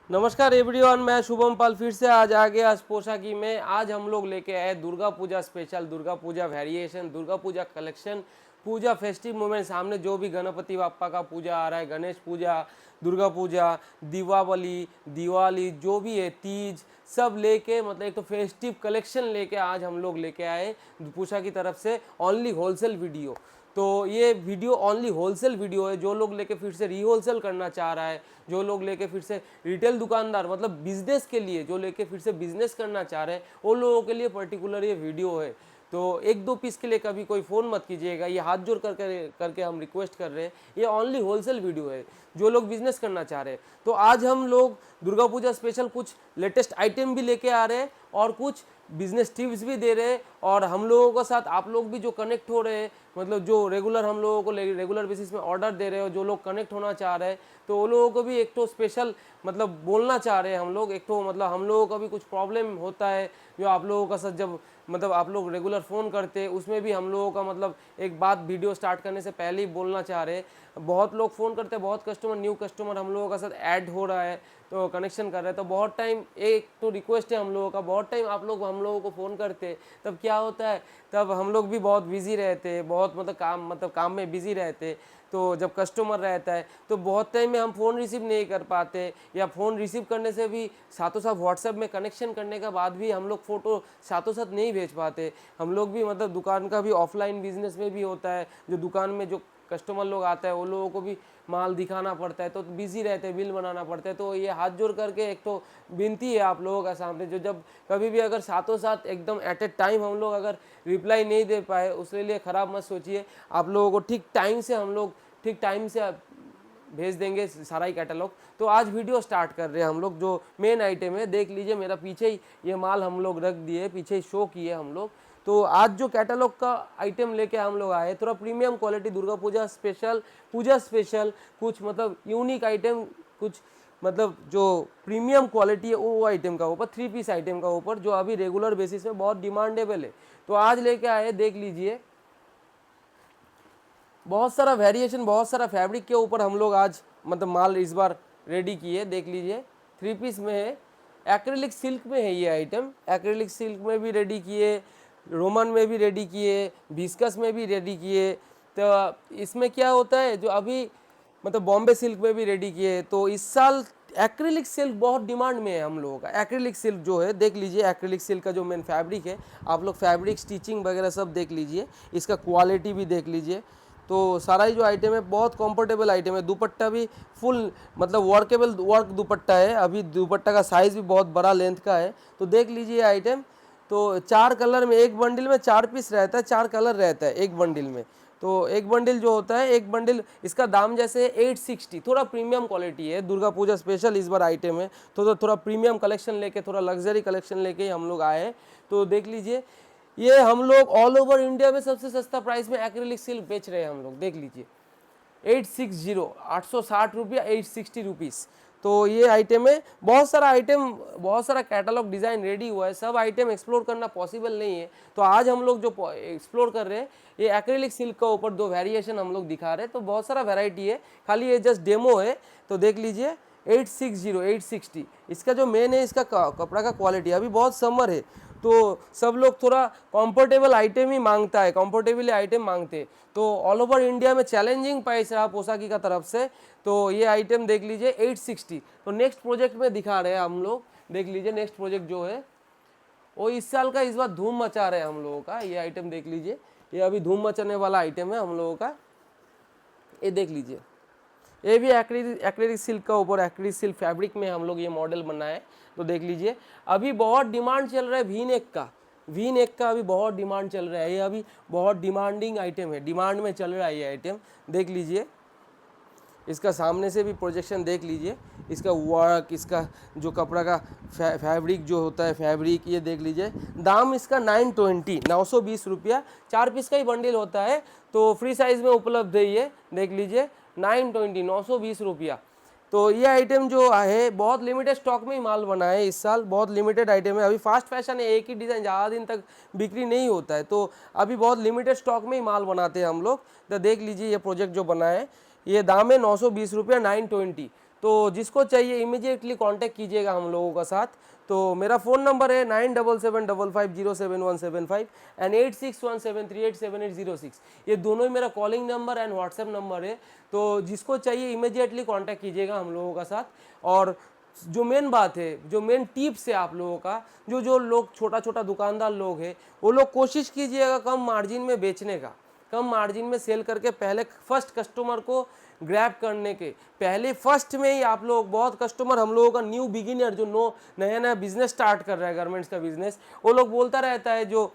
नमस्कार एवरीवन, मैं शुभम पाल फिर से आज आ गया पोशाकी में। आज हम लोग लेके आए Durga Puja special, Durga Puja variation, Durga Puja collection, पूजा फेस्टिव मोमेंट। सामने जो भी गणपति बाप्पा का पूजा आ रहा है, गणेश पूजा, दुर्गा पूजा, दीपावली, दिवाली, जो भी है, तीज, सब लेके मतलब एक तो फेस्टिव कलेक्शन लेके आज हम लोग लेके आए पूजा की तरफ से ओनली होलसेल वीडियो। तो ये वीडियो ओनली होलसेल वीडियो है। जो लोग लेके फिर से रीहोलसेल करना चाह रहा है, जो लोग लेके फिर से रिटेल दुकानदार मतलब बिजनेस के लिए जो लेके फिर से बिजनेस करना चाह रहे हैं, वो लोगों के लिए पर्टिकुलर ये वीडियो है। तो एक दो पीस के लिए कभी कोई फ़ोन मत कीजिएगा, ये हाथ जोड़ करके हम रिक्वेस्ट कर रहे हैं। ये ओनली होलसेल वीडियो है जो लोग बिजनेस करना चाह रहे हैं। तो आज हम लोग दुर्गा पूजा स्पेशल कुछ लेटेस्ट आइटम भी लेके आ रहे हैं और कुछ बिजनेस टिप्स भी दे रहे हैं। और हम लोगों के साथ आप लोग भी जो कनेक्ट हो रहे हैं, मतलब जो रेगुलर हम लोगों को रेगुलर बेसिस में ऑर्डर दे रहे हो, जो लोग कनेक्ट होना चाह रहे हैं, तो वो लोगों को भी एक तो स्पेशल मतलब बोलना चाह रहे हैं हम लोग। एक तो मतलब हम लोगों का भी कुछ प्रॉब्लम होता है जो आप लोगों का साथ जब मतलब आप लोग रेगुलर फ़ोन करते हैं, उसमें भी हम लोगों का मतलब एक बात वीडियो स्टार्ट करने से पहले ही बोलना चाह रहे हैं। बहुत लोग फ़ोन करते हैं, बहुत कस्टमर न्यू कस्टमर हम लोगों का साथ ऐड हो रहा है, तो कनेक्शन कर रहे हैं। तो बहुत टाइम एक तो रिक्वेस्ट है हम लोगों का, बहुत टाइम आप लोग हम लोगों को फ़ोन करते हैं, तब क्या होता है, तब हम लोग भी बहुत बिजी रहते हैं, बहुत मतलब काम में बिजी रहते हैं। तो जब कस्टमर रहता है तो बहुत टाइम में हम फ़ोन रिसीव नहीं कर पाते, या फ़ोन रिसीव करने से भी साथों साथ व्हाट्सएप में कनेक्शन करने के बाद भी हम लोग फ़ोटो साथों साथ नहीं भेज पाते। हम लोग भी मतलब दुकान का भी ऑफलाइन बिजनेस में भी होता है, जो दुकान में जो कस्टमर लोग आता है वो लोगों को भी माल दिखाना पड़ता है, तो बिजी रहते हैं, बिल बनाना पड़ता है। तो ये हाथ जोड़ करके एक तो विनती है आप लोगों का सामने, जो जब कभी भी अगर साथों साथ एकदम एट ए टाइम हम लोग अगर रिप्लाई नहीं दे पाए, उसके लिए ख़राब मत सोचिए। आप लोगों को ठीक टाइम से हम लोग ठीक टाइम से भेज देंगे सारा ही कैटलॉग। तो आज वीडियो स्टार्ट कर रहे हैं हम लोग। जो मेन आइटम है देख लीजिए, मेरा पीछे ही ये माल हम लोग रख दिए, पीछे ही शो किए हम लोग। तो आज जो कैटलॉग का आइटम लेके हम लोग आए, थोड़ा premium quality Durga Puja special, पूजा स्पेशल कुछ मतलब यूनिक आइटम, कुछ मतलब जो प्रीमियम क्वालिटी है वो आइटम का ऊपर, 3 पीस आइटम का ऊपर, जो अभी रेगुलर बेसिस में बहुत डिमांडेबल है। तो आज लेके आए, देख लीजिए, बहुत सारा वेरिएशन, बहुत सारा फैब्रिक के ऊपर हम लोग आज मतलब माल इस बार रेडी किए। देख लीजिए, 3 पीस में है, एक्रेलिक सिल्क में है ये आइटम। एक्रेलिक सिल्क में भी रेडी किए, रोमन में भी रेडी किए, विस्कस में भी रेडी किए। तो इसमें क्या होता है, जो अभी मतलब बॉम्बे सिल्क में भी रेडी किए। तो इस साल एक्रेलिक सिल्क बहुत डिमांड में है हम लोगों का। एक्रेलिक सिल्क जो है देख लीजिए, एक्रेलिक सिल्क का जो मेन फैब्रिक है, आप लोग फैब्रिक स्टिचिंग वगैरह सब देख लीजिए, इसका क्वालिटी भी देख लीजिए। तो सारा ही जो आइटम है बहुत कंफर्टेबल आइटम है। दुपट्टा भी फुल मतलब वर्केबल वर्क दुपट्टा है। अभी दुपट्टा का साइज़ भी बहुत बड़ा लेंथ का है। तो देख लीजिए आइटम। तो 4 कलर में, एक बंडल में 4 पीस रहता है, 4 कलर रहता है एक बंडल में। तो एक बंडल जो होता है, एक बंडल, इसका दाम जैसे 860, थोड़ा प्रीमियम क्वालिटी है, दुर्गा पूजा स्पेशल इस बार आइटम है। तो थोड़ा प्रीमियम कलेक्शन लेके, थोड़ा लग्जरी कलेक्शन लेके हम लोग आए हैं। तो देख लीजिए, ये हम लोग ऑल ओवर इंडिया में सबसे सस्ता प्राइस में एक्रेलिक सिल्क बेच रहे हैं हम लोग। देख लीजिए, 860, 860 रुपया, 860 रुपीज़। तो ये आइटम है। बहुत सारा आइटम, बहुत सारा कैटलॉग डिज़ाइन रेडी हुआ है, सब आइटम एक्सप्लोर करना पॉसिबल नहीं है। तो आज हम लोग जो एक्सप्लोर कर रहे हैं, ये एक्रेलिक सिल्क का ऊपर 2 वेरिएशन हम लोग दिखा रहे हैं। तो बहुत सारा वेराइटी है, खाली ये जस्ट डेमो है। तो देख लीजिए, 860, 860 इसका जो मेन है, इसका कपड़ा का क्वालिटी। अभी बहुत समर है तो सब लोग थोड़ा कंफर्टेबल आइटम ही मांगता है, कंफर्टेबल आइटम मांगते हैं। तो ऑल ओवर इंडिया में चैलेंजिंग प्राइस रहा पोशाकी का तरफ से। तो ये आइटम देख लीजिए 860। तो नेक्स्ट प्रोजेक्ट में दिखा रहे हैं हम लोग। देख लीजिए, नेक्स्ट प्रोजेक्ट जो है वो इस साल का इस बार धूम मचा रहे हैं हम लोगों का। ये आइटम देख लीजिए, ये अभी धूम मचाने वाला आइटम है हम लोगों का। ये देख लीजिए, ये भी एक्रेलिक सिल्क का ऊपर, एक्रेलिक सिल्क फैब्रिक में हम लोग ये मॉडल बनाए। तो देख लीजिए, अभी बहुत डिमांड चल रहा है वी नेक का। वी नेक का अभी बहुत डिमांड चल रहा है, ये अभी बहुत डिमांडिंग आइटम है, डिमांड में चल रहा है ये आइटम। देख लीजिए, इसका सामने से भी प्रोजेक्शन देख लीजिए, इसका वर्क, इसका जो कपड़ा का फैब्रिक जो होता है, फैब्रिक ये देख लीजिए। दाम इसका 920, 920 रुपया। 4 पीस का ही बंडल होता है, तो फ्री साइज में उपलब्ध है ये। देख लीजिए, 920, 920 रुपया। तो ये आइटम जो है बहुत लिमिटेड स्टॉक में ही माल बना है इस साल, बहुत लिमिटेड आइटम है। अभी फास्ट फैशन है, एक ही डिज़ाइन ज़्यादा दिन तक बिक्री नहीं होता है, तो अभी बहुत लिमिटेड स्टॉक में ही माल बनाते हैं हम लोग। तो देख लीजिए, ये प्रोजेक्ट जो बना है, ये दाम है 920 रुपया, 920। तो जिसको चाहिए इमीडिएटली कांटेक्ट कीजिएगा हम लोगों का साथ। तो मेरा फ़ोन नंबर है 9775507175 एंड 8617387806। ये दोनों ही मेरा calling number and WhatsApp number है। तो जिसको चाहिए इमीडिएटली कांटेक्ट कीजिएगा हम लोगों का साथ। और जो मेन बात है, जो मेन टिप्स है आप लोगों का, जो जो लोग छोटा छोटा दुकानदार लोग हैं, वो लोग कोशिश कीजिएगा कम मार्जिन में बेचने का, कम मार्जिन में सेल करके पहले फर्स्ट कस्टमर को ग्रैब करने के पहले फर्स्ट में ही आप लोग, बहुत कस्टमर हम लोगों का न्यू बिगिनर जो नया नया बिजनेस स्टार्ट कर रहा है गारमेंट्स का बिजनेस, वो लोग बोलता रहता है जो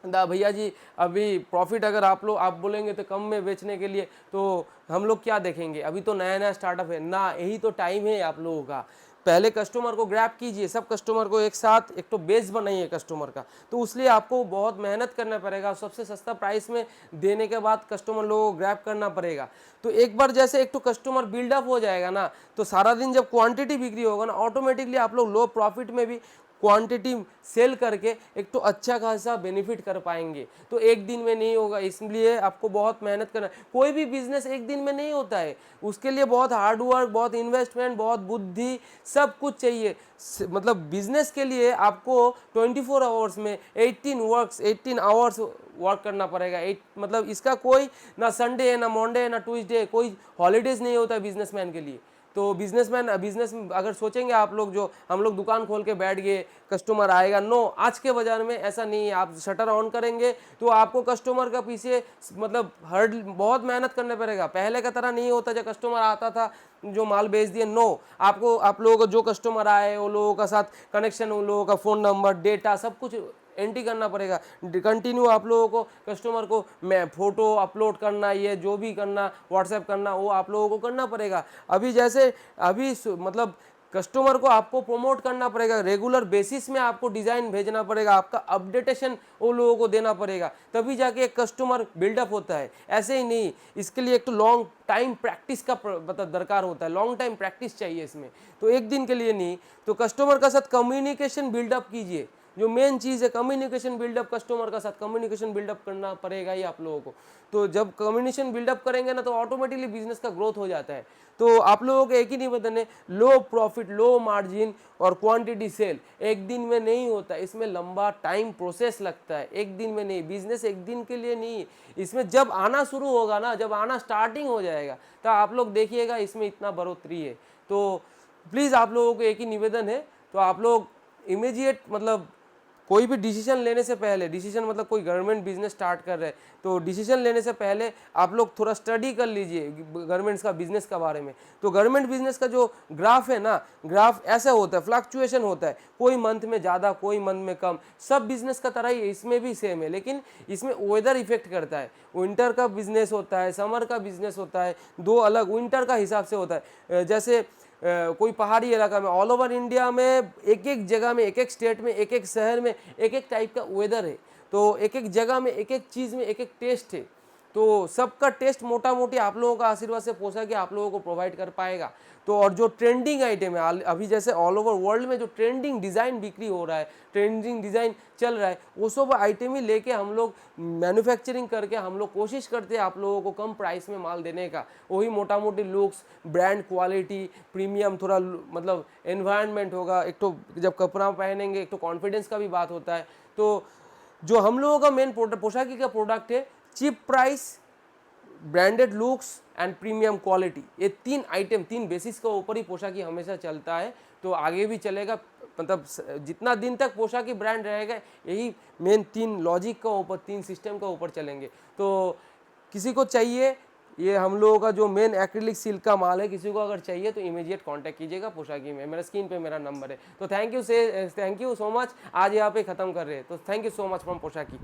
दा भैया जी अभी प्रॉफिट अगर आप बोलेंगे तो कम में बेचने के लिए, तो हम लोग क्या देखेंगे, अभी तो नया नया स्टार्टअप है ना, यही तो टाइम है आप लोगों का। पहले कस्टमर को ग्रैब कीजिए, सब कस्टमर को एक साथ एक तो बेस बनाइए कस्टमर का, तो उसलिए आपको बहुत मेहनत करना पड़ेगा, सबसे सस्ता प्राइस में देने के बाद कस्टमर लोगों को ग्रैब करना पड़ेगा। तो एक बार जैसे एक तो कस्टमर बिल्डअप हो जाएगा ना, तो सारा दिन जब क्वांटिटी बिक्री होगा ना, ऑटोमेटिकली आप लोग लो प्रॉफिट में भी क्वांटिटी सेल करके एक तो अच्छा खासा बेनिफिट कर पाएंगे। तो एक दिन में नहीं होगा, इसलिए आपको बहुत मेहनत करना है। कोई भी बिजनेस एक दिन में नहीं होता है, उसके लिए बहुत हार्ड वर्क, बहुत इन्वेस्टमेंट, बहुत बुद्धि, सब कुछ चाहिए। मतलब बिजनेस के लिए आपको 24 आवर्स में 18 आवर्स वर्क करना पड़ेगा। मतलब इसका कोई ना संडे है, ना मंडे है, ना ट्यूसडे, कोई हॉलीडेज नहीं होता है बिजनेसमैन के लिए। तो बिजनेस अगर सोचेंगे आप लोग जो हम लोग दुकान खोल के बैठ गए कस्टमर आएगा, नो, आज के बाजार में ऐसा नहीं है। आप शटर ऑन करेंगे तो आपको कस्टमर का पीछे मतलब बहुत मेहनत करने पड़ेगा। पहले का तरह नहीं होता जब कस्टमर आता था जो माल बेच दिए, नो, आपको आप लोगों को जो कस्टमर आए वो लोगों का साथ कनेक्शन, उन लोगों का फ़ोन नंबर, डेटा, सब कुछ एंट्री करना पड़ेगा। कंटिन्यू आप लोगों को कस्टमर को मैं फोटो अपलोड करना, ये जो भी करना, व्हाट्सएप करना, वो आप लोगों को करना पड़ेगा। अभी जैसे मतलब कस्टमर को आपको प्रमोट करना पड़ेगा, रेगुलर बेसिस में आपको डिज़ाइन भेजना पड़ेगा, आपका अपडेटेशन वो लोगों को देना पड़ेगा, तभी जाके एक कस्टमर बिल्डअप होता है। ऐसे ही नहीं, इसके लिए एक तो लॉन्ग टाइम प्रैक्टिस का मतलब दरकार होता है, लॉन्ग टाइम प्रैक्टिस चाहिए इसमें। तो एक दिन के लिए नहीं, तो कस्टमर का साथ कम्युनिकेशन बिल्डअप कीजिए। जो मेन चीज़ है कम्युनिकेशन बिल्डअप, कस्टमर का साथ कम्युनिकेशन बिल्डअप करना पड़ेगा ही आप लोगों को। तो जब कम्युनिकेशन बिल्डअप करेंगे ना, तो ऑटोमेटिकली बिजनेस का ग्रोथ हो जाता है। तो आप लोगों को एक ही निवेदन है, लो प्रॉफिट, लो मार्जिन और क्वांटिटी सेल एक दिन में नहीं होता, इसमें लंबा टाइम प्रोसेस लगता है। एक दिन में नहीं, बिजनेस एक दिन के लिए नहीं, इसमें जब आना शुरू होगा ना, जब आना स्टार्टिंग हो जाएगा, तो आप लोग देखिएगा इसमें इतना बढ़ोतरी है। तो प्लीज़ आप लोगों को एक ही निवेदन है, तो आप लोग इमीडिएट मतलब कोई भी डिसीजन लेने से पहले, डिसीजन मतलब कोई गवर्नमेंट बिजनेस स्टार्ट कर रहे हैं, तो डिसीजन लेने से पहले आप लोग थोड़ा स्टडी कर लीजिए गवर्नमेंट्स का बिजनेस के बारे में। तो गवर्नमेंट बिजनेस का जो ग्राफ है ना, ग्राफ ऐसा होता है, फ्लक्चुएशन होता है, कोई मंथ में ज़्यादा, कोई मंथ में कम, सब बिजनेस का तरह ही इसमें भी सेम है। लेकिन इसमें वेदर इफेक्ट करता है, विंटर का बिजनेस होता है, समर का बिजनेस होता है, दो अलग, विंटर का हिसाब से होता है। जैसे कोई पहाड़ी इलाका में, ऑल ओवर इंडिया में एक एक जगह में, एक एक स्टेट में, एक एक शहर में एक एक टाइप का वेदर है। तो एक एक जगह में, एक एक चीज़ में एक एक टेस्ट है। तो सबका टेस्ट मोटा मोटी आप लोगों का आशीर्वाद से पोसा कि आप लोगों को प्रोवाइड कर पाएगा। तो और जो ट्रेंडिंग आइटम है अभी, जैसे ऑल ओवर वर्ल्ड में जो ट्रेंडिंग डिज़ाइन बिक्री हो रहा है, ट्रेंडिंग डिज़ाइन चल रहा है, वो सब आइटम ही लेके हम लोग मैन्युफैक्चरिंग करके हम लोग कोशिश करते हैं आप लोगों को कम प्राइस में माल देने का। वही मोटा मोटी लुक्स, ब्रांड क्वालिटी, प्रीमियम, थोड़ा मतलब एनवायरनमेंट होगा, एक तो जब कपड़ा पहनेंगे एक तो कॉन्फिडेंस का भी बात होता है। तो जो हम लोगों का मेन पोशाकी का प्रोडक्ट है, cheap price, branded looks and premium quality, ये तीन आइटम, तीन बेसिस के ऊपर ही पोशाकी हमेशा चलता है। तो आगे भी चलेगा, मतलब जितना दिन तक पोशाकी ब्रांड रहेगा, यही मेन तीन लॉजिक का ऊपर, तीन सिस्टम का ऊपर चलेंगे। तो किसी को चाहिए ये हम लोगों का जो मेन एक्रिलिक सिल्क का माल है, किसी को अगर चाहिए तो इमीडिएट कांटेक्ट कीजिएगा पोशाकी में, मेरा स्क्रीन पे मेरा नंबर है। तो थैंक यू सो मच, आज यहाँ पे ख़त्म कर रहे हैं। तो thank you so much from पोशाकी।